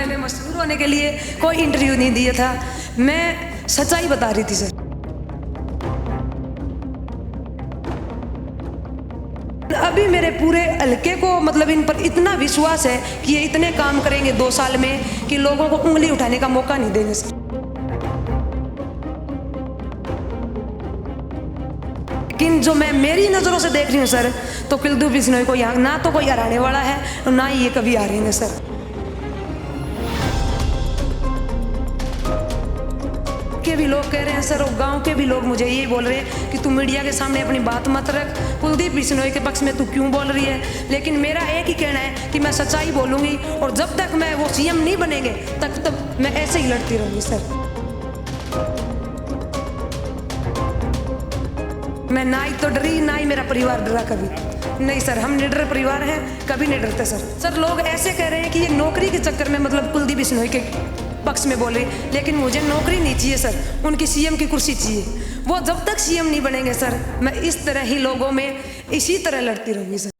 मैंने मशहूर होने के लिए कोई इंटरव्यू नहीं दिया था, मैं सच्चाई बता रही थी सर। अभी मेरे पूरे हल्के को मतलब इन पर इतना विश्वास है कि ये इतने काम करेंगे 2 साल में कि लोगों को उंगली उठाने का मौका नहीं देंगे सर। लेकिन जो मैं मेरी नज़रों से देख रही हूँ सर, तो कुलदीप बिश्नोई को यहाँ ना तो कोई हराने वाला है और ना ही ये कभी हारेंगे सर। के भी लोग कह रहे हैं सर, और गांव के भी लोग मुझे यही बोल रहे हैं कि तू मीडिया के सामने अपनी बात मत रख, कुलदीप बिश्नोई के पक्ष में तू क्यों बोल रही है। लेकिन मेरा एक ही कहना है कि मैं सच्चाई बोलूँगी और जब तक मैं वो सीएम नहीं बनेंगे तब मैं ऐसे ही लड़ती रहूँगी सर। मैं ना ही तो डरी, ना ही मेरा परिवार डरा कभी नहीं सर। हम निडर परिवार हैं, कभी नहीं डरते सर। सर लोग ऐसे कह रहे हैं कि ये नौकरी के चक्कर में मतलब कुलदीप बिश्नोई के पक्ष में बोले, लेकिन मुझे नौकरी नहीं चाहिए सर, उनकी सीएम की कुर्सी चाहिए। वो जब तक सीएम नहीं बनेंगे सर, मैं इस तरह ही लोगों में इसी तरह लड़ती रहूँगी सर।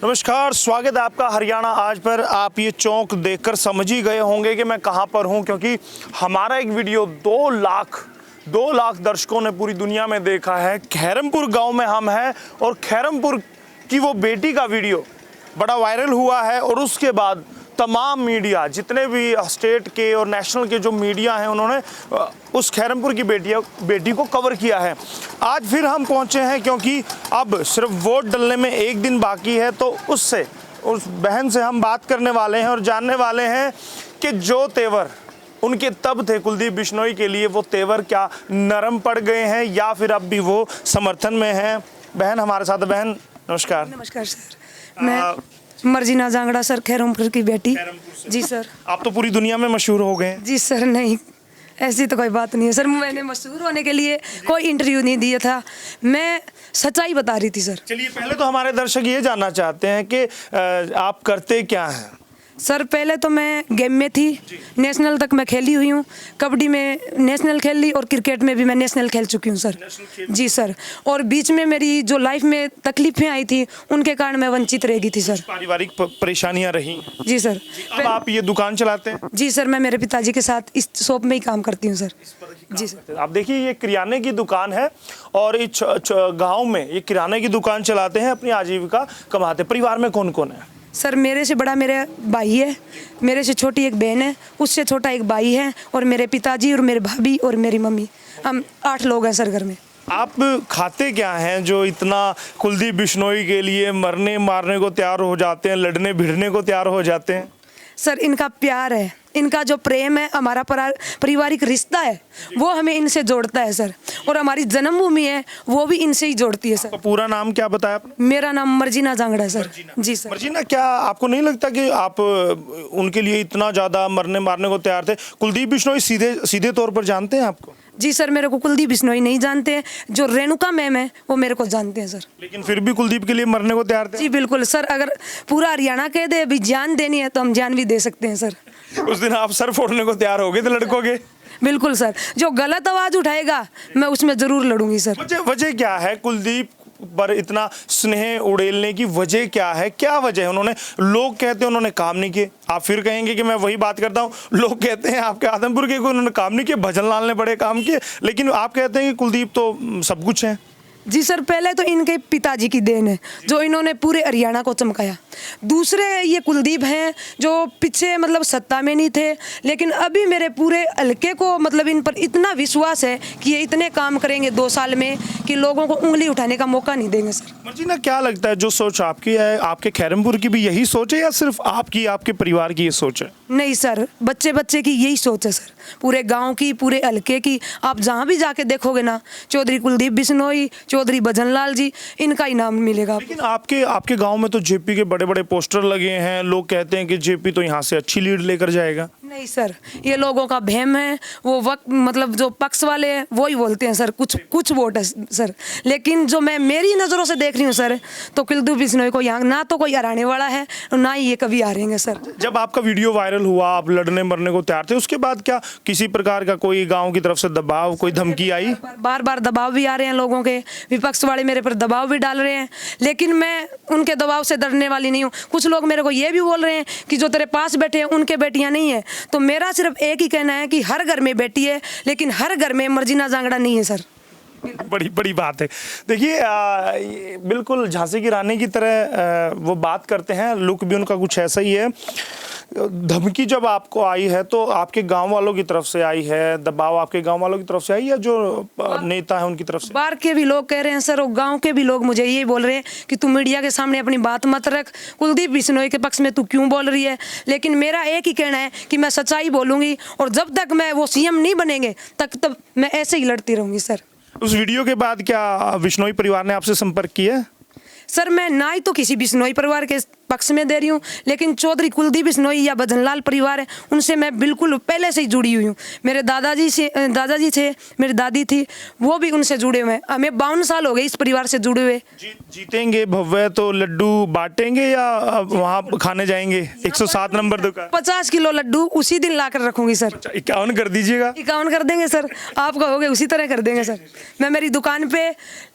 नमस्कार, स्वागत है आपका हरियाणा आज पर। आप ये चौंक देखकर समझ ही गए होंगे कि मैं कहाँ पर हूँ, क्योंकि हमारा एक वीडियो 2 लाख दर्शकों ने पूरी दुनिया में देखा है। खैरमपुर गांव में हम हैं और खैरमपुर की वो बेटी का वीडियो बड़ा वायरल हुआ है और उसके बाद तमाम मीडिया, जितने भी स्टेट के और नेशनल के जो मीडिया हैं, उन्होंने उस खैरमपुर की बेटी को कवर किया है। आज फिर हम पहुंचे हैं क्योंकि अब सिर्फ वोट डलने में 1 दिन बाकी है, तो उस बहन से हम बात करने वाले हैं और जानने वाले हैं कि जो तेवर उनके तब थे कुलदीप बिश्नोई के लिए, वो तेवर क्या नरम पड़ गए हैं या फिर अब भी वो समर्थन में हैं। बहन हमारे साथ। बहन नमस्कार। नमस्कार सर, मैं मर्जीना जांगड़ा सर, खैरमपुर की बेटी। जी सर। आप तो पूरी दुनिया में मशहूर हो गए। जी सर, नहीं ऐसी तो कोई बात नहीं है सर। मैंने मशहूर होने के लिए कोई इंटरव्यू नहीं दिया था, मैं सच्चाई बता रही थी सर। चलिए, पहले तो हमारे दर्शक ये जानना चाहते हैं कि आप करते क्या हैं। सर पहले तो मैं गेम में थी, नेशनल तक मैं खेली हुई हूँ। कबड्डी में नेशनल खेल ली और क्रिकेट में भी मैं नेशनल खेल चुकी हूँ सर। जी सर। और बीच में मेरी जो लाइफ में तकलीफें आई थी, उनके कारण मैं वंचित रह गई थी सर। पारिवारिक परेशानियां रही। जी सर। अब आप ये दुकान चलाते हैं। जी सर, मैं मेरे पिताजी के साथ इस शॉप में ही काम करती हूँ सर। जी सर। आप देखिए, ये किराने की दुकान है और इस गाँव में ये किराने की दुकान चलाते हैं, अपनी आजीविका कमाते। परिवार में कौन कौन है? सर मेरे से बड़ा मेरा भाई है, मेरे से छोटी एक बहन है, उससे छोटा एक भाई है, और मेरे पिताजी और मेरे भाभी और मेरी मम्मी, हम 8 लोग हैं सर घर में। आप खाते क्या हैं जो इतना कुलदीप बिश्नोई के लिए मरने मारने को तैयार हो जाते हैं, लड़ने भिड़ने को तैयार हो जाते हैं? सर इनका प्यार है, इनका जो प्रेम है, हमारा पारिवारिक रिश्ता है, वो हमें इनसे जोड़ता है सर। और हमारी जन्मभूमि है, वो भी इनसे ही जोड़ती है सर। पूरा नाम क्या बताया आपने? मेरा नाम मर्जीना जांगड़ा है सर। जी सर। मर्जीना, क्या आपको नहीं लगता कि आप उनके लिए इतना ज़्यादा मरने मारने को तैयार थे? कुलदीप बिश्नोई सीधे तौर पर जानते हैं आपको? जी सर, मेरे को कुलदीप बिश्नोई नहीं जानते हैं, जो रेणुका मैम है वो मेरे को जानते हैं सर। लेकिन फिर भी कुलदीप के लिए मरने को तैयार थे? जी बिल्कुल सर, अगर पूरा हरियाणा कह दे अभी जान देनी है तो हम जान भी दे सकते हैं सर। उस दिन आप सर फोड़ने को तैयार हो गए थे लड़कों के। बिल्कुल सर, जो गलत आवाज उठाएगा मैं उसमें जरूर लड़ूंगी सर। वजह क्या है कुलदीप पर इतना स्नेह उड़ेलने की? वजह क्या है, क्या वजह है? उन्होंने, लोग कहते हैं उन्होंने काम नहीं किए, आप फिर कहेंगे कि मैं वही बात करता हूँ। लोग कहते हैं आपके आदमपुर के कोई उन्होंने काम नहीं किए, भजन लाल ने बड़े काम किए, लेकिन आप कहते हैं कि कुलदीप तो सब कुछ है। जी सर, पहले तो इनके पिताजी की देन है जो इन्होंने पूरे हरियाणा को चमकाया। दूसरे ये कुलदीप हैं जो पीछे मतलब सत्ता में नहीं थे, लेकिन अभी मेरे पूरे हल्के को मतलब इन पर इतना विश्वास है कि ये इतने काम करेंगे 2 साल में कि लोगों को उंगली उठाने का मौका नहीं देंगे सर। मर्जीना, क्या लगता है जो सोच आपकी है, आपके खैरमपुर की भी यही सोच है या सिर्फ आपकी, आपके परिवार की ये सोच है? नहीं सर, बच्चे की यही सोच है सर, पूरे गांव की, पूरे हल्के की। आप जहां भी जाके देखोगे ना, चौधरी कुलदीप बिश्नोई, चौधरी भजन लाल जी, इनका ही नाम मिलेगा। लेकिन आपके गांव में तो जेपी के बड़े बड़े पोस्टर लगे हैं, लोग कहते हैं कि जेपी तो यहाँ से अच्छी लीड लेकर जाएगा। नहीं सर, ये लोगों का वहम है। वो वक्त मतलब जो पक्ष वाले हैं वो ही बोलते हैं सर, कुछ वोट है सर, लेकिन जो मैं मेरी नज़रों से देख रही हूँ सर, तो कुलदीप बिश्नोई को यहाँ ना तो कोई हराने वाला है और ना ही ये कभी हारेंगे सर। जब आपका वीडियो वायरल हुआ, आप लड़ने मरने को तैयार थे, उसके बाद क्या किसी प्रकार का कोई गाँव की तरफ से दबाव, कोई धमकी आई? बार बार दबाव भी आ रहे हैं लोगों के, विपक्ष वाले मेरे पर दबाव भी डाल रहे हैं, लेकिन मैं उनके दबाव से डरने वाली नहीं हूँ। कुछ लोग मेरे को ये भी बोल रहे हैं कि जो तेरे पास बैठे हैं उनके बेटियां नहीं है, तो मेरा सिर्फ एक ही कहना है कि हर घर में बेटी है, लेकिन हर घर में मर्जीना जांगड़ा नहीं है सर। बड़ी बात है। देखिए बिल्कुल झांसी की रानी की तरह वो बात करते हैं, लुक भी उनका कुछ ऐसा ही है। धमकी जब आपको आई है तो आपके गांव वालों की तरफ से आई है, दबाव आपके गांव वालों की तरफ से आई या जो नेता है उनकी तरफ से? बाहर के भी लोग कह रहे हैं सर, और गांव के भी लोग मुझे ये बोल रहे हैं कि तू मीडिया के सामने अपनी बात मत रख, कुलदीप बिश्नोई के पक्ष में तू क्यों बोल रही है। लेकिन मेरा एक ही कहना है कि मैं सच्चाई बोलूंगी, और जब तक मैं वो सीएम नहीं बनेंगे तब मैं ऐसे ही लड़ती रहूंगी सर। उस वीडियो के बाद क्या बिश्नोई परिवार ने आपसे संपर्क किया? सर मैं ना ही तो किसी बिश्नोई परिवार के पक्ष में दे रही हूँ, लेकिन चौधरी कुलदीप बिश्नोई या भजनलाल परिवार है उनसे मैं बिल्कुल पहले से ही जुड़ी हुई हूँ। मेरे दादाजी थे, मेरी दादी थी, वो भी उनसे जुड़े हुए हैं। हमें 52 साल हो गए इस परिवार से जुड़े हुए। जीतेंगे भव्य तो लड्डू बांटेंगे या वहाँ खाने जाएंगे? 107 नंबर दुकान 50 किलो लड्डू उसी दिन ला कर रखूंगी सर। 51 कर दीजिएगा। 51 कर देंगे सर, आप कहोगे उसी तरह कर देंगे सर। मैं मेरी दुकान पे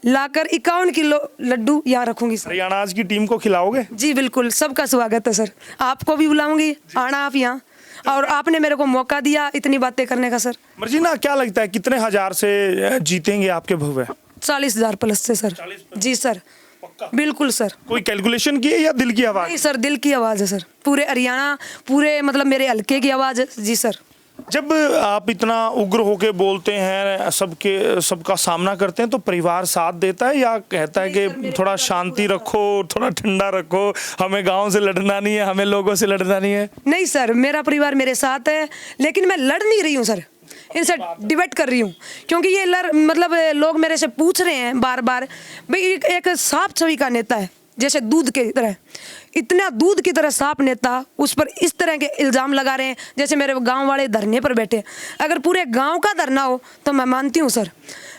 लाकर 51 किलो लड्डू यहाँ रखूंगी सर। हरियाणा आज की टीम को खिलाओगे? जी बिल्कुल, सबका स्वागत है सर, आपको भी बुलाऊंगी, आना आप यहाँ, और आपने मेरे को मौका दिया इतनी बातें करने का सर। मर्जीना क्या लगता है कितने हजार से जीतेंगे आपके भव्य? 40,000 प्लस से सर। जी सर, बिल्कुल सर। कोई कैलकुलेशन की है या दिल की आवाज? नहीं सर, दिल की आवाज़ है सर, पूरे हरियाणा, पूरे मतलब मेरे हल्के की आवाज़ है। जी सर। जब आप इतना उग्र होके बोलते हैं, सबका सामना करते हैं, तो परिवार साथ देता है या कहता है कि थोड़ा शांति रखो, थोड़ा ठंडा रखो, हमें गांव से लड़ना नहीं है, हमें लोगों से लड़ना नहीं है? नहीं सर, मेरा परिवार मेरे साथ है, लेकिन मैं लड़ नहीं रही हूँ सर, इनसे डिबेट कर रही हूँ, क्योंकि ये मतलब लोग मेरे से पूछ रहे हैं बार बार, भाई एक साफ छवि का नेता है, जैसे दूध की तरह, इतना दूध की तरह साफ नेता, उस पर इस तरह के इल्ज़ाम लगा रहे हैं जैसे मेरे गांव वाले धरने पर बैठे। अगर पूरे गांव का धरना हो तो मैं मानती हूँ सर,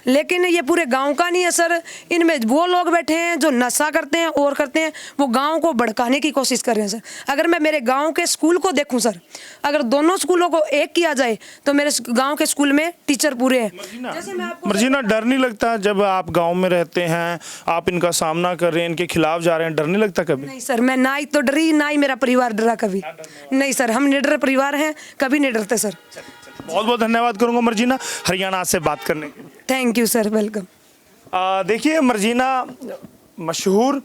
लेकिन ये पूरे गांव का नहीं है सर। इनमें वो लोग बैठे हैं जो नशा करते हैं और करते हैं, वो गांव को भड़काने की कोशिश कर रहे हैं सर। अगर मैं मेरे गांव के स्कूल को देखूं सर, अगर दोनों स्कूलों को एक किया जाए तो मेरे गांव के स्कूल में टीचर पूरे हैं। मर्जीना डर नहीं लगता जब आप गाँव में रहते हैं, आप इनका सामना कर रहे हैं, इनके खिलाफ जा रहे हैं, डर नहीं लगता कभी? नहीं सर, मैं ना ही तो डरी, ना ही मेरा परिवार डरा कभी। नहीं सर, हम निडर परिवार हैं, कभी नहीं डरते सर। बहुत बहुत धन्यवाद करूंगा मर्जीना हरियाणा से बात करने के लिए। Thank you sir, welcome. देखिए मर्जीना मशहूर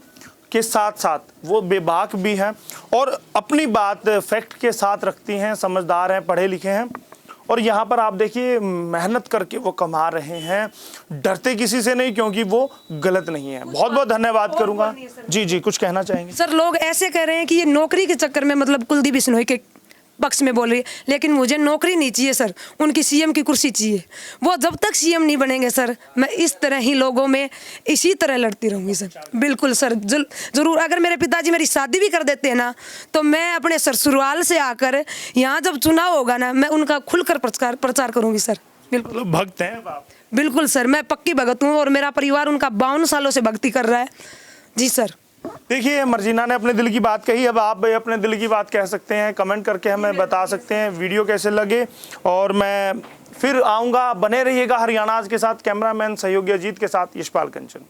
के साथ साथ वो बेबाक भी हैं और अपनी बात फैक्ट के साथ रखती हैं, समझदार हैं, पढ़े लिखे हैं, और यहाँ पर आप देखिए मेहनत करके वो कमा रहे हैं, डरते किसी से नहीं, क्योंकि वो गलत नहीं है। बहुत बहुत धन्यवाद करूंगा। जी कुछ कहना चाहेंगे? सर लोग ऐसे कह रहे हैं कि ये नौकरी के चक्कर में मतलब कुलदीप बिश्नोई के पक्ष में बोल रही है, लेकिन मुझे नौकरी नहीं चाहिए सर, उनकी सीएम की कुर्सी चाहिए। वो जब तक सीएम नहीं बनेंगे सर, मैं इस तरह ही लोगों में इसी तरह लड़ती रहूँगी सर। बिल्कुल सर, ज़रूर। अगर मेरे पिताजी मेरी शादी भी कर देते हैं ना, तो मैं अपने ससुराल से आकर यहाँ जब चुनाव होगा ना, मैं उनका खुलकर प्रचार करूँगी सर। बिल्कुल भक्त हैं आप? बिल्कुल सर, मैं पक्की भगत हूँ और मेरा परिवार उनका 52 सालों से भक्ति कर रहा है। जी सर। देखिए मर्जीना ने अपने दिल की बात कही, अब आप भी अपने दिल की बात कह सकते हैं, कमेंट करके हमें बता सकते हैं वीडियो कैसे लगे, और मैं फिर आऊँगा। बने रहिएगा हरियाणा आज के साथ। कैमरामैन सहयोगी अजीत के साथ यशपाल कंचन।